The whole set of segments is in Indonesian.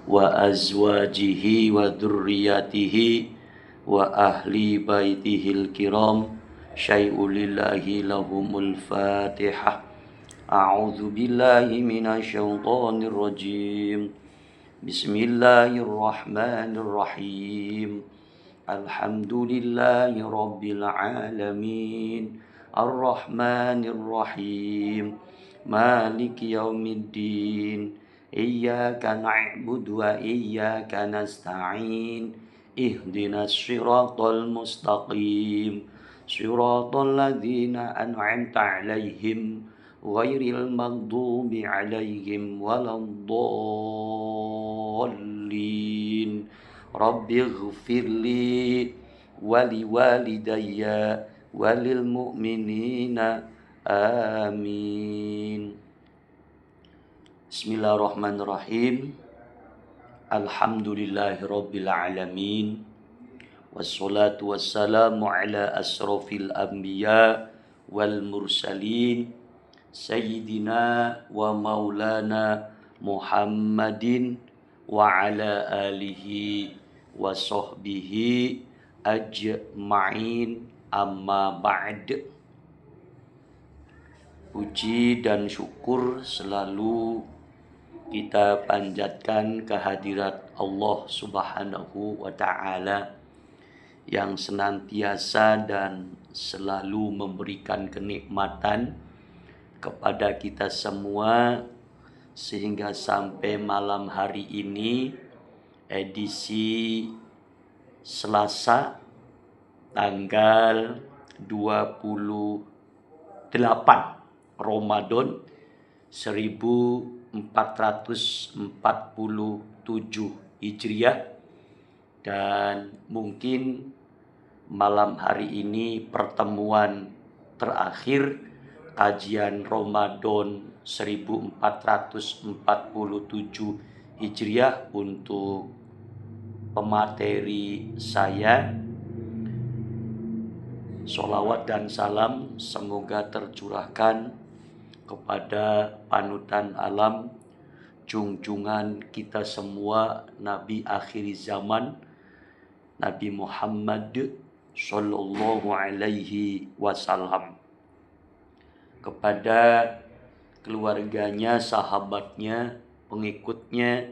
wa azwajihi wa dzurriyyatihi wa ahli baitihil kiram syai'ulillahi lahumul fatihah. A'udzu billahi minasy syaithanir rajim. Bismillahirrahmanirrahim. Alhamdulillahi rabbil alamin. Ar-Rahmanir Rahim. Maliki yaumiddin. Iyyaka na'budu wa iyyaka nasta'in. Ihdinas siratal mustaqim. Siratal ladzina an'amta 'alaihim ghairil maghdubi 'alaihim waladdallin. Rabbighfirli wa liwalidayya walil mu'minina amin. Bismillahirrahmanirrahim. Alhamdulillahirabbil alamin. Wassalatu wassalamu ala asrofil anbiya wal mursalin sayyidina wa maulana Muhammadin wa ala alihi wa sahbihi ajma'in, amma ba'd. Puji dan syukur selalu kita panjatkan kehadirat Allah Subhanahu wa ta'ala yang senantiasa dan selalu memberikan kenikmatan kepada kita semua, sehingga sampai malam hari ini, edisi Selasa tanggal 28 Ramadan 1447 Hijriah, dan mungkin malam hari ini pertemuan terakhir kajian Ramadan 1447 Hijriah untuk pemateri saya. Sholawat dan salam semoga tercurahkan kepada panutan alam, junjungan kita semua, Nabi akhir zaman, Nabi Muhammad sallallahu alaihi wasallam, kepada keluarganya, sahabatnya, pengikutnya,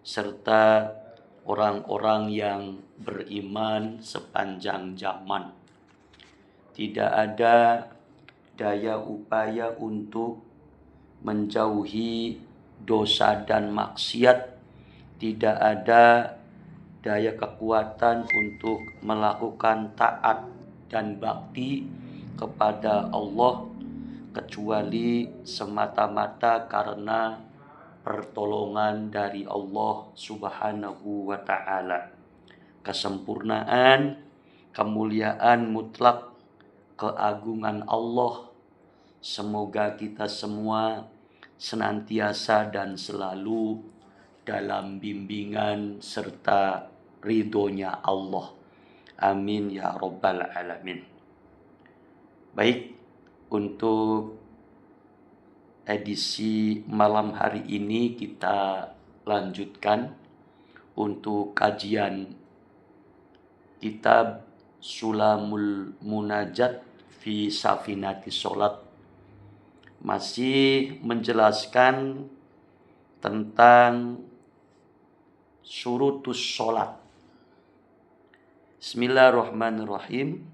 serta orang-orang yang beriman sepanjang zaman. Tidak ada daya upaya untuk menjauhi dosa dan maksiat, tidak ada daya kekuatan untuk melakukan taat dan bakti kepada Allah kecuali semata-mata karena pertolongan dari Allah Subhanahu wa ta'ala. Kesempurnaan, kemuliaan mutlak, keagungan Allah, semoga kita semua senantiasa dan selalu dalam bimbingan serta ridhonya Allah. Amin ya rabbal alamin. Baik, untuk edisi malam hari ini kita lanjutkan untuk kajian kitab Sulamul Munajat fi Safinati Sholat, masih menjelaskan tentang syurutus sholat. Bismillahirrahmanirrahim.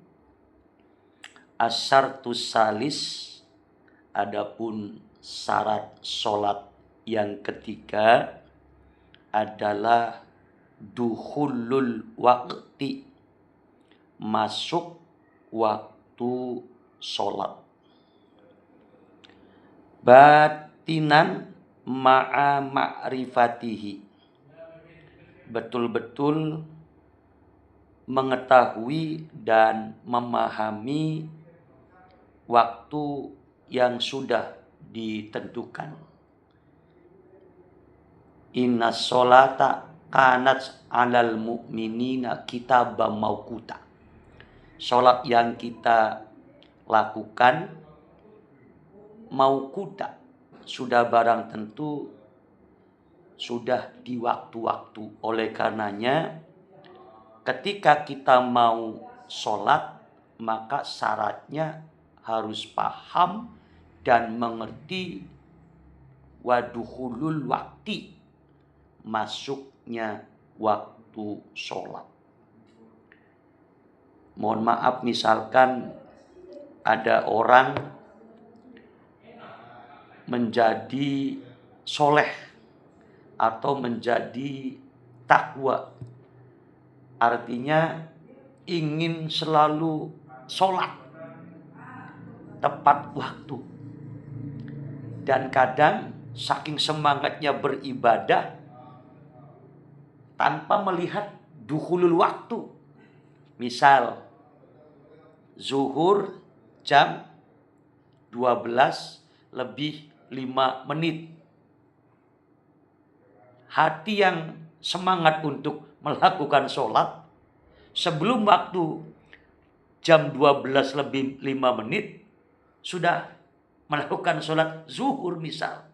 Asyartus salis, adapun syarat sholat yang ketiga adalah dukhulul waqti, masuk waktu sholat. Batinan ma'a ma'rifatihi, betul-betul mengetahui dan memahami waktu yang sudah ditentukan. Inna sholata kanat alal mu'minina kitabam mauquta. Sholat yang kita lakukan mauquta, sudah barang tentu sudah di waktu-waktu. Oleh karenanya ketika kita mau sholat, maka syaratnya harus paham dan mengerti waduhulul wakti, masuknya waktu sholat. Mohon maaf, misalkan ada orang menjadi soleh atau menjadi takwa, artinya ingin selalu sholat tepat waktu, dan kadang saking semangatnya beribadah tanpa melihat dukhulul waktu. Misal zuhur jam 12 lebih 5 menit. Hati yang semangat untuk melakukan sholat sebelum waktu jam 12 lebih 5 menit sudah melakukan sholat zuhur misal.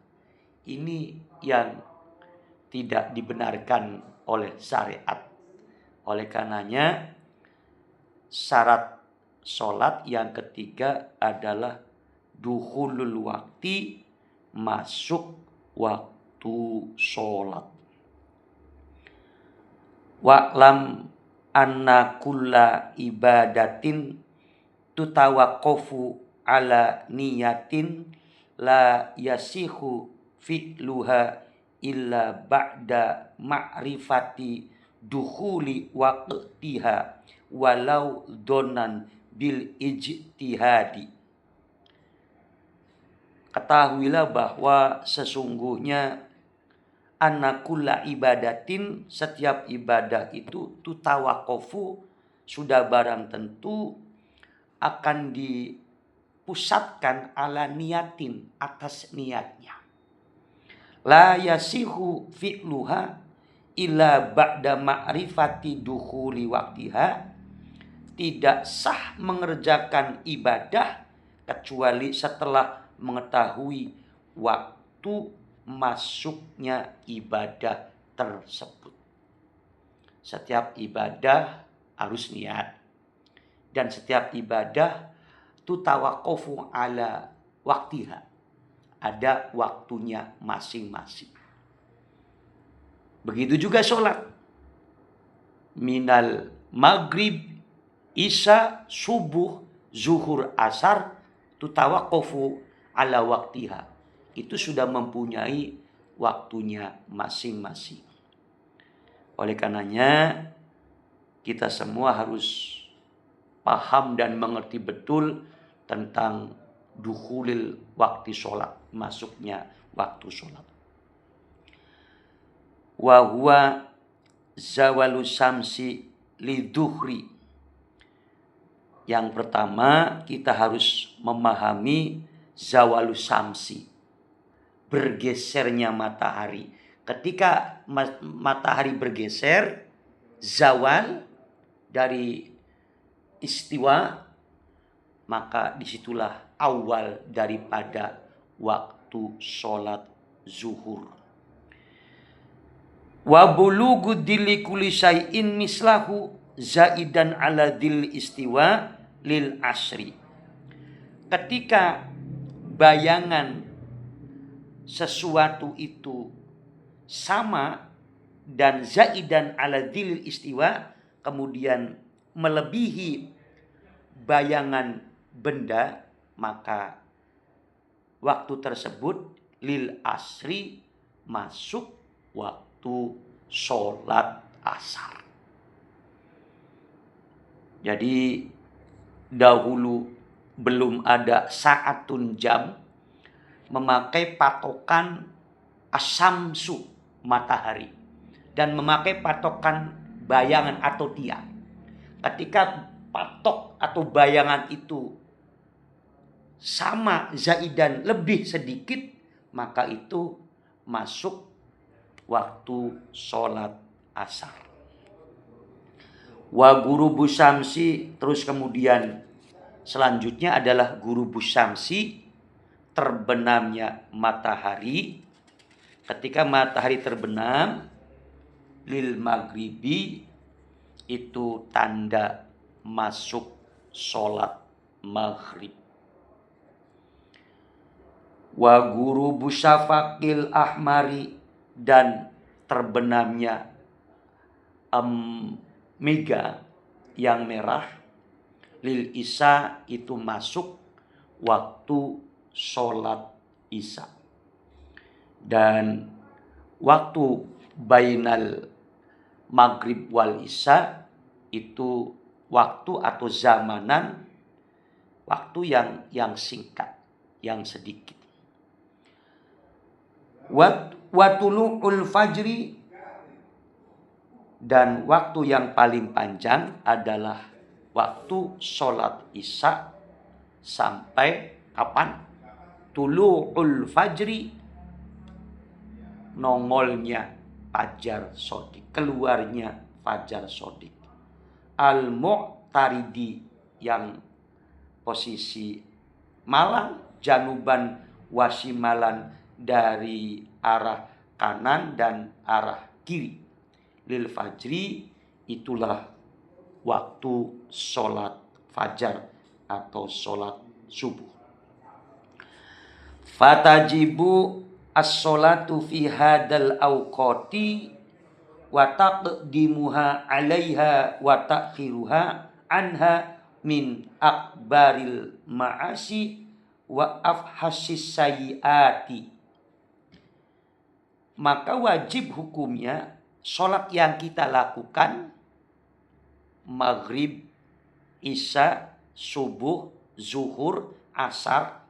Ini yang tidak dibenarkan oleh syariat. Oleh karenanya syarat sholat yang ketiga adalah dukhulul wakti, masuk waktu sholat. Wa'lam anna kulla ibadatin tutawaqqafu ala niyatin la yasihu fi'luha illa ba'da ma'rifati dukhuli waqtiha walau donan bil ijtihadi. Ketahuilah bahwa sesungguhnya anakulla ibadatin, setiap ibadah itu tutawaqafu, sudah barang tentu akan dipusatkan ala niyatin, atas niatnya. La yasihu fi'luha illa ba'da ma'rifati dukhuli waktiha, tidak sah mengerjakan ibadah kecuali setelah mengetahui waktu masuknya ibadah tersebut. Setiap ibadah harus niat, dan setiap ibadah tutawaqafu ala waktiha, ada waktunya masing-masing. Begitu juga sholat. Minal maghrib, isya, subuh, zuhur, asar, tutawaqafu ala waktiha. Itu sudah mempunyai waktunya masing-masing. Oleh karenanya kita semua harus paham dan mengerti betul tentang dukhulil waktu sholat, masuknya waktu sholat. Wa huwa zawalu samsi liduhri. Yang pertama, kita harus memahami zawalu samsi, bergesernya matahari. Ketika matahari bergeser, zawal dari istiwa, maka disitulah awal daripada waktu sholat zuhur. Wa bulugu dili kulli syai'in mislahu zaidan ala dil istiwa lil asri. Ketika bayangan sesuatu itu sama dan zaidan ala dil istiwa, kemudian melebihi bayangan benda, maka waktu tersebut lil asri, masuk waktu sholat asar. Jadi dahulu belum ada saatun jam, memakai patokan asamsu, matahari, dan memakai patokan bayangan atau tiang. Ketika patok atau bayangan itu sama zaidan, lebih sedikit, maka itu masuk waktu sholat asar. Wa gurubus syamsi, terus kemudian selanjutnya adalah gurubus syamsi, terbenamnya matahari. ketika matahari terbenam, lil maghribi itu tanda masuk sholat maghrib. Wa gurubu syafaqil ahmari, dan terbenamnya mega yang merah, lil isya itu masuk waktu sholat isya. Dan waktu bainal maghrib wal isya itu waktu atau zamanan, waktu yang singkat, yang sedikit. Wa tulu'ul fajri, dan waktu yang paling panjang adalah waktu sholat isya sampai kapan? Tulu'ul fajri, nongolnya fajar sodik, keluarnya fajar sodik. Al-mu'taridi, yang posisi malang, januban wasimalan, dari arah kanan dan arah kiri. Lil fajri, itulah waktu sholat fajar atau sholat subuh. Fatajibu as-sholatu fi hadal awqati wa taqdimuha 'alaiha wa ta'khiruha anha min akbaril ma'asi wa afhasis sayyiati. Maka wajib hukumnya sholat yang kita lakukan, maghrib, isya, subuh, zuhur, asar,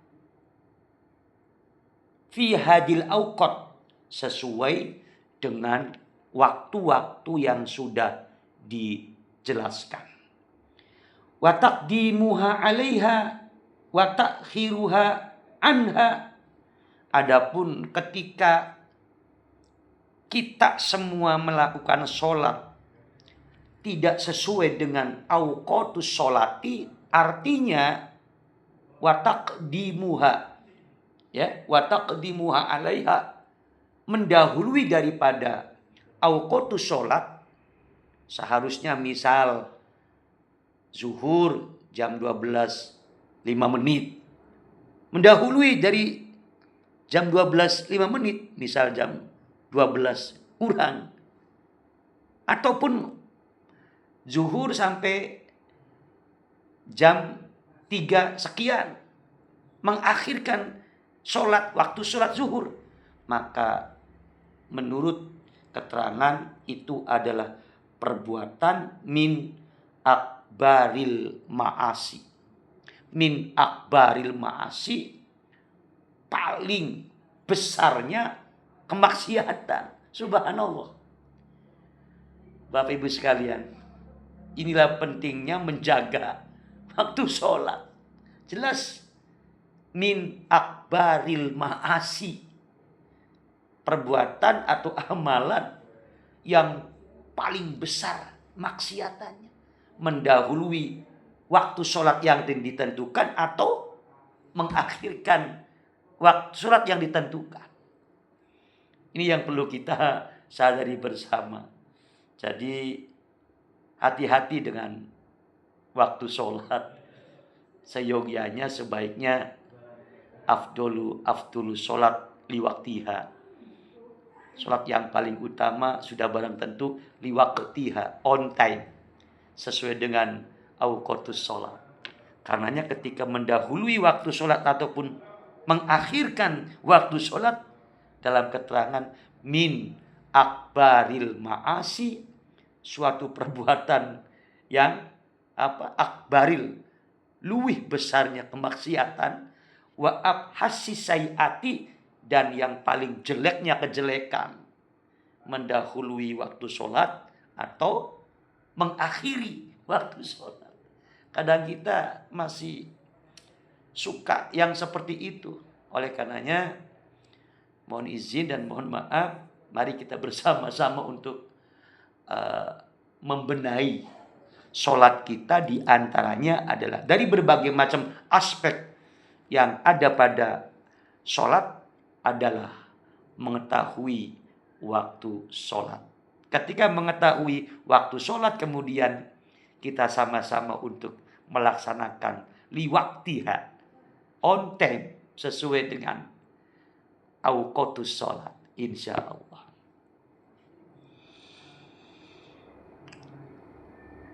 fi hadil awqat, sesuai dengan waktu-waktu yang sudah dijelaskan. Wa taqdimuha 'alaiha wa ta'khiruha anha. Adapun ketika kita semua melakukan sholat tidak sesuai dengan awqatus sholati, artinya wa taqdimuha, ya, wa taqdimuha 'alaiha, mendahului daripada awqatus sholat. Seharusnya misal zuhur jam 12:05, mendahului dari jam 12:05, misal jam 12 kurang, ataupun zuhur sampai jam 3 sekian, mengakhirkan sholat, waktu sholat zuhur, maka menurut keterangan itu adalah perbuatan min akbaril ma'asi. Min akbaril ma'asi, paling besarnya kemaksiatan. Subhanallah. Bapak Ibu sekalian, inilah pentingnya menjaga waktu sholat. Jelas min akbaril ma'asi, perbuatan atau amalan yang paling besar maksiatannya, mendahului waktu sholat yang ditentukan atau mengakhirkan waktu sholat yang ditentukan. Ini yang perlu kita sadari bersama. Jadi hati-hati dengan waktu sholat. Seyogianya, sebaiknya afdolu sholat liwaktiha. Sholat yang paling utama sudah barang tentu liwaktiha, on time, sesuai dengan awqatus sholat. Karenanya ketika mendahului waktu sholat ataupun mengakhirkan waktu sholat, dalam keterangan min akbaril ma'asi, suatu perbuatan yang akbaril, luwih besarnya kemaksiatan, wa abhasis sayyiati, dan yang paling jeleknya kejelekan, mendahului waktu sholat atau mengakhiri waktu sholat. Kadang kita masih suka yang seperti itu. Oleh karenanya mohon izin dan mohon maaf, mari kita bersama-sama untuk membenahi sholat kita. Di antaranya adalah dari berbagai macam aspek yang ada pada sholat adalah mengetahui waktu sholat. Ketika mengetahui waktu sholat, kemudian kita sama-sama untuk melaksanakan liwaktiha, on time, sesuai dengan awqatus sholat, insya Allah.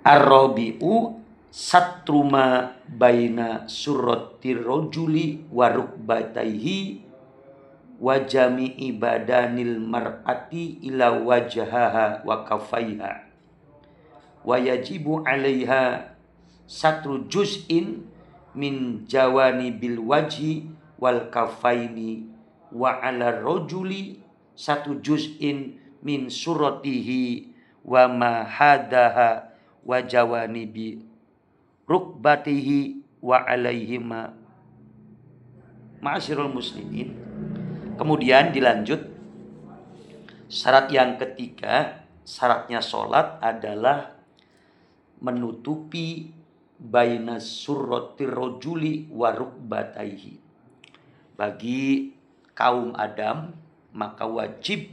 Ar-rabi'u satruma baina surratir rajuli wa rukbataihi wa jami'i badanil mar'ati ila wajhaha wa kafaiha wa yajibu 'alaiha satru juz'in min jawani bil wajhi wal kafaini wa 'ala rajuli satu juz'in min suratihi wa ma hadaha wa jawani bi rukbatihi wa 'alaihima. Ma'asyiral muslimin. Kemudian dilanjut, syarat yang ketiga, syaratnya sholat adalah menutupi baina surratir rajuli wa rukbataihi. Bagi kaum Adam, maka wajib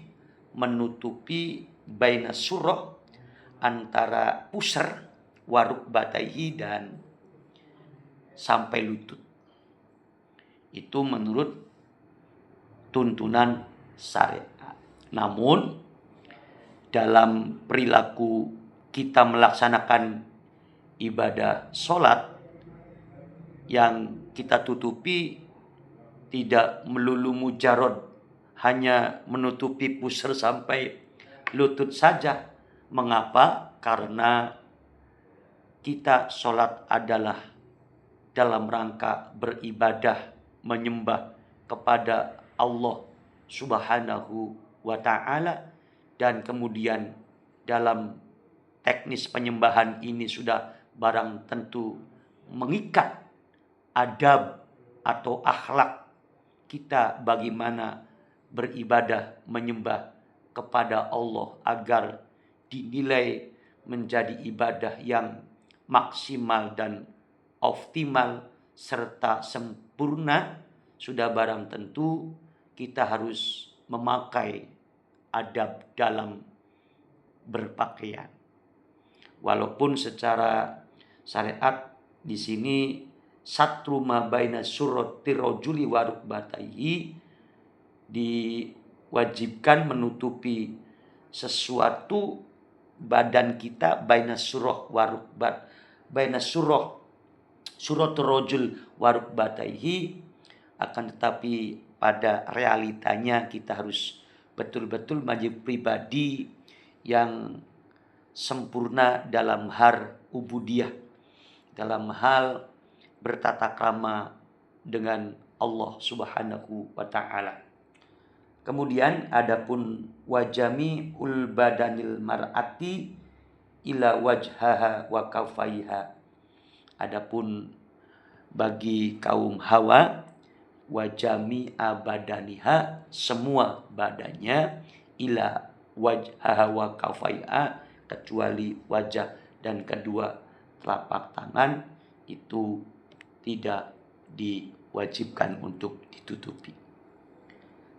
menutupi baina surrah, antara pusar, wa rukbataihi, dan sampai lutut. Itu menurut tuntunan syariat. Namun dalam perilaku kita melaksanakan ibadah sholat, yang kita tutupi tidak melulu mujarad hanya menutupi pusar sampai lutut saja. Mengapa? Karena kita sholat adalah dalam rangka beribadah, menyembah kepada Allah Subhanahu wa ta'ala. Dan kemudian dalam teknis penyembahan ini sudah barang tentu mengikat adab atau akhlak kita bagaimana beribadah, menyembah kepada Allah agar dinilai menjadi ibadah yang maksimal dan optimal serta sempurna. Sudah barang tentu kita harus memakai adab dalam berpakaian. Walaupun secara syariat di sini satru ma baina surratir rajuli wa rukbataihi, diwajibkan menutupi sesuatu badan kita baina surrah wa rukbat, baina surratir rajul wa rukbataihi. Akan tetapi pada realitanya kita harus betul-betul menjadi pribadi yang sempurna dalam hal ubudiyah, dalam hal bertata krama dengan Allah Subhanahu wa ta'ala. Kemudian adapun wajami ul badanil mar'ati ila wajhaha wa kafaiha. Adapun bagi kaum Hawa, wajami abadaniha, semua badannya, ila wajhaha wa kafaiha, kecuali wajah dan kedua telapak tangan, itu tidak diwajibkan untuk ditutupi.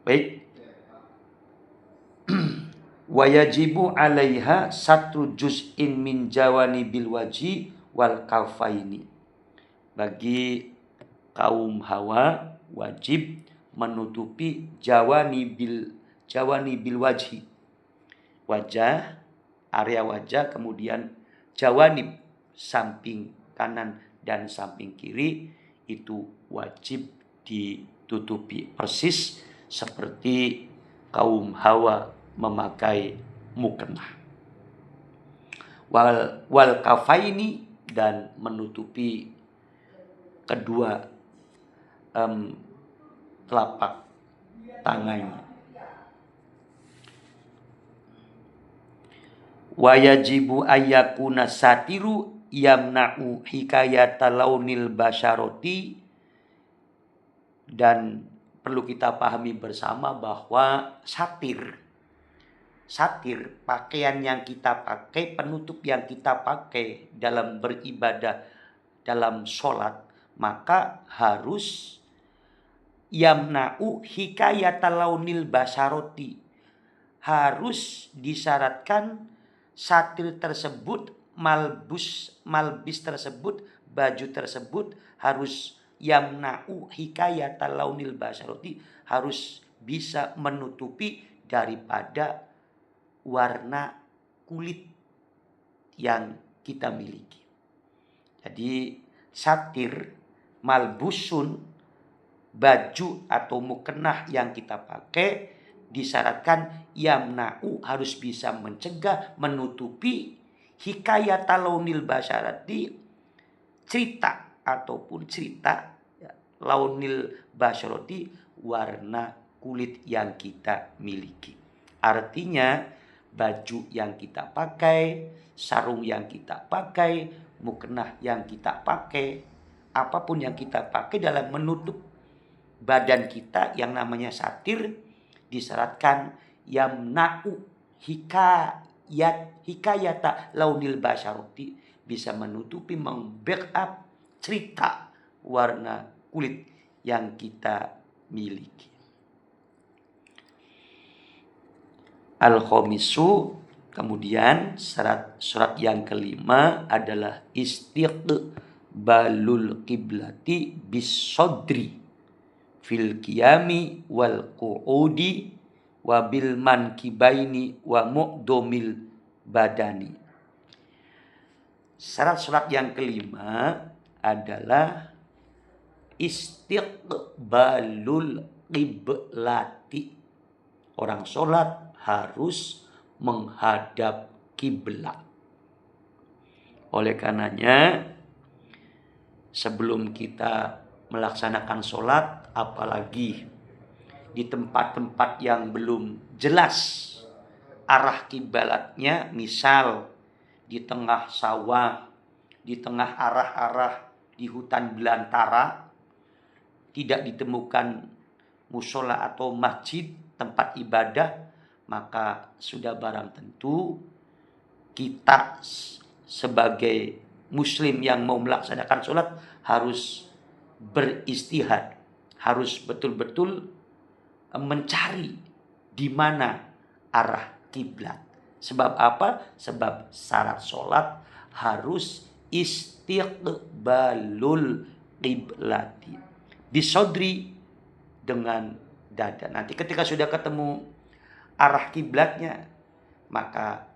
Baik. Wa yajibu 'alaiha satu juz'in min jawani bil waji wal kafaini. Bagi kaum Hawa wajib menutupi jawani bil wajhi, wajah, area wajah, kemudian jawanib, samping kanan dan samping kiri, itu wajib ditutupi persis seperti kaum Hawa memakai mukena. Wal kafaini, dan menutupi kedua telapak tangannya. Wa yajibu ayyakuna satiru yamna'u hikayata launil basyarati. Dan perlu kita pahami bersama bahwa satir, pakaian yang kita pakai, penutup yang kita pakai dalam beribadah, dalam sholat, maka harus yamna'u hikayatal launil basaroti. Harus disyaratkan satir tersebut, malbis tersebut, baju tersebut harus yamna'u hikayatal launil basaroti, harus bisa menutupi daripada warna kulit yang kita miliki. Jadi satir, malbusun, baju atau mukennah yang kita pakai disyaratkan yamna'u harus bisa mencegah, menutupi hikayatal launil basarati, cerita ataupun cerita launil basarati, warna kulit yang kita miliki. Artinya baju yang kita pakai, sarung yang kita pakai, mukena yang kita pakai, apapun yang kita pakai dalam menutup badan kita yang namanya satir, disyaratkan yamna'u hikayata launil basarati, bisa menutupi, membackup cerita warna kulit yang kita miliki. Al-khamisu, kemudian surat yang kelima adalah istiqbalul qiblati bisodri fil qiyami wal qu'udi wa bil mankibaini wa mu'domil badani. Syarat yang kelima adalah istiqbalul qiblati. Orang sholat harus menghadap kiblat. Oleh karenanya, sebelum kita melaksanakan sholat, apalagi di tempat-tempat yang belum jelas arah kiblatnya, misal di tengah sawah, di tengah arah-arah di hutan belantara, tidak ditemukan musola atau masjid, tempat ibadah, maka sudah barang tentu kita sebagai muslim yang mau melaksanakan sholat harus beristihad, harus betul-betul mencari di mana arah kiblat. Sebab apa? Sebab syarat sholat harus istiqbalul qiblati bisodri, dengan dada. Nanti ketika sudah ketemu arah kiblatnya, maka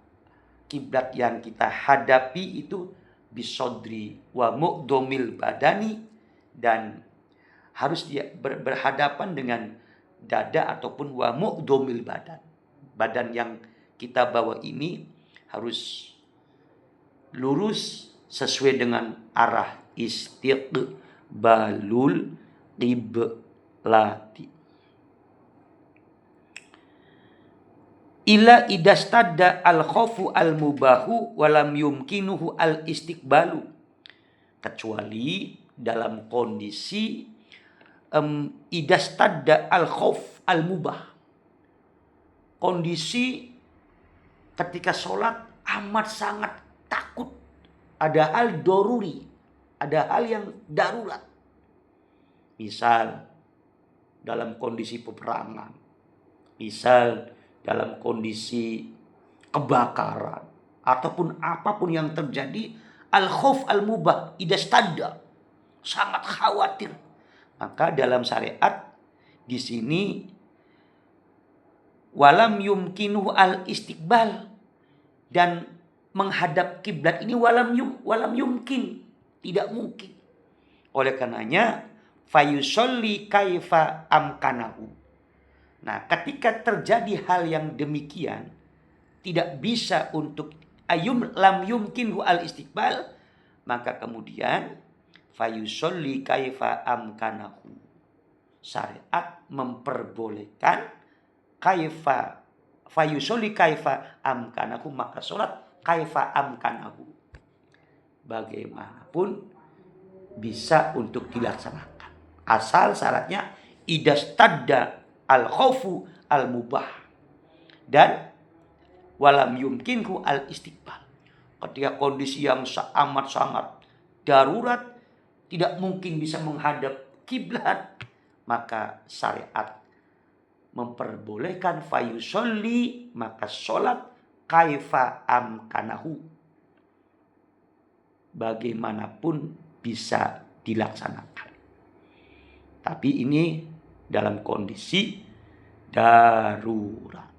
kiblat yang kita hadapi itu bisodri wa mu'domil badani, dan harus dia berhadapan dengan dada ataupun wa mu'domil badan. Badan yang kita bawa ini harus lurus sesuai dengan arah istiqbalul qiblati. Ila idastadda al-khawfu al-mubahu walam yumkinuhu al-istiqbalu. Kecuali dalam kondisi idastadda al-khawf al-mubah. Kondisi ketika sholat amat sangat takut. Ada hal doruri, ada hal yang darurat. Misal dalam kondisi peperangan, misal dalam kondisi kebakaran, ataupun apapun yang terjadi, al-khauf al-mubah idastadda, sangat khawatir. Maka dalam syariat di sini walam yumkinuhu al-istiqbal, dan menghadap kiblat ini walam yumkin, tidak mungkin. Oleh karenanya fayusolli kaifa amkanahu. Nah, ketika terjadi hal yang demikian, tidak bisa untuk lam yumkinhu al istiqbal, maka kemudian fayusolli kaifa amkanahu. Syariat memperbolehkan kaifa fayusolli kaifa amkanahu, maka sholat kaifa amkanahu, bagaimanapun bisa untuk dilaksanakan, asal syaratnya idastadda al-khawfu al-mubah dan walam yumkinku al-istiqbal. Ketika kondisi yang amat sangat darurat, tidak mungkin bisa menghadap kiblat, maka syariat memperbolehkan fayusolli, maka sholat kaifa amkanahu, bagaimanapun bisa dilaksanakan. Tapi ini dalam kondisi darurat.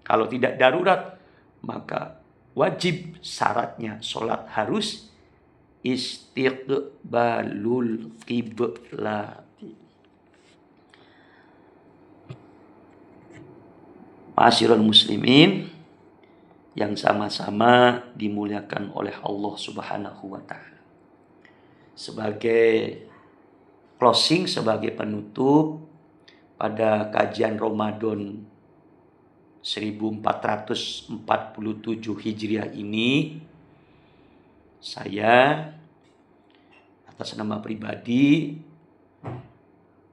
Kalau tidak darurat, maka wajib syaratnya sholat harus istiqbalul qiblati. Ma'asyiral muslimin yang sama-sama dimuliakan oleh Allah Subhanahu wa taala. Sebagai closing, sebagai penutup pada kajian Ramadan 1447 Hijriah ini, saya atas nama pribadi,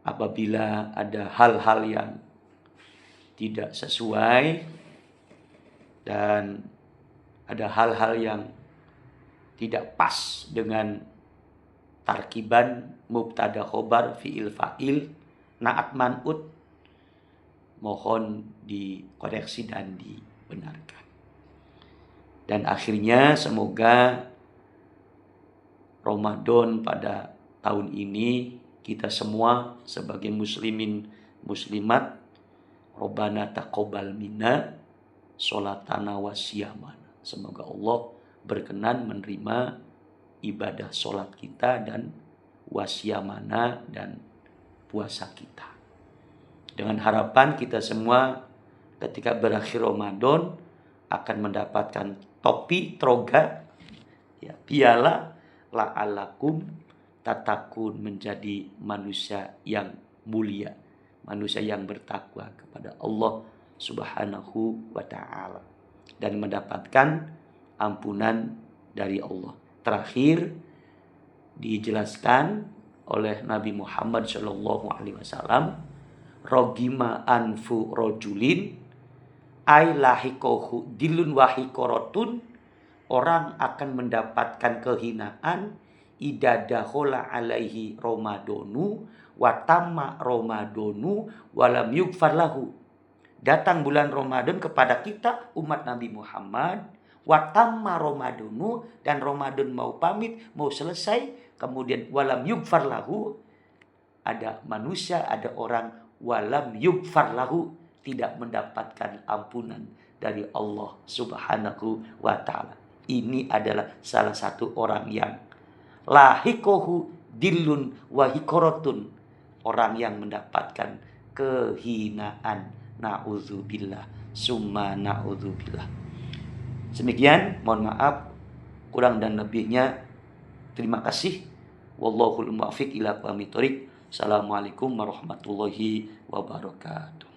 apabila ada hal-hal yang tidak sesuai dan ada hal-hal yang tidak pas dengan tarkiban mubtada khobar fi'il fa'il naat man'ut, mohon dikoreksi dan dibenarkan. Dan akhirnya semoga Ramadan pada tahun ini kita semua sebagai muslimin muslimat, Rabbana taqabbal minna sholatana wa siyamana. Semoga Allah berkenan menerima ibadah sholat kita dan wasyamana dan puasa kita. Dengan harapan kita semua ketika berakhir Ramadan akan mendapatkan topi, toga, ya, piala, la'alakum tatakun, menjadi manusia yang mulia, manusia yang bertakwa kepada Allah Subhanahu wa ta'ala, dan mendapatkan ampunan dari Allah. Terakhir dijelaskan oleh Nabi Muhammad SAW, rogima anfu rojulin ay lahikohu dilun wahikorotun, orang akan mendapatkan kehinaan idadahola alaihi Ramadanu watamma Ramadanu walam yugfar lahu. Datang bulan Ramadan kepada kita umat Nabi Muhammad, watamma Ramadanu, dan Ramadan mau pamit, mau selesai, kemudian walam yugfar lahu, ada manusia, ada orang walam yugfar lahu, tidak mendapatkan ampunan dari Allah Subhanahu wa ta'ala. Ini adalah salah satu orang yang lahikohu dillun wahikorotun, orang yang mendapatkan kehinaan. Na'udzubillah, summa na'udzubillah. Demikian, mohon maaf kurang dan lebihnya. Terima kasih. Wallahul muwaffiq ila aqwamit thoriq. Assalamualaikum warahmatullahi wabarakatuh.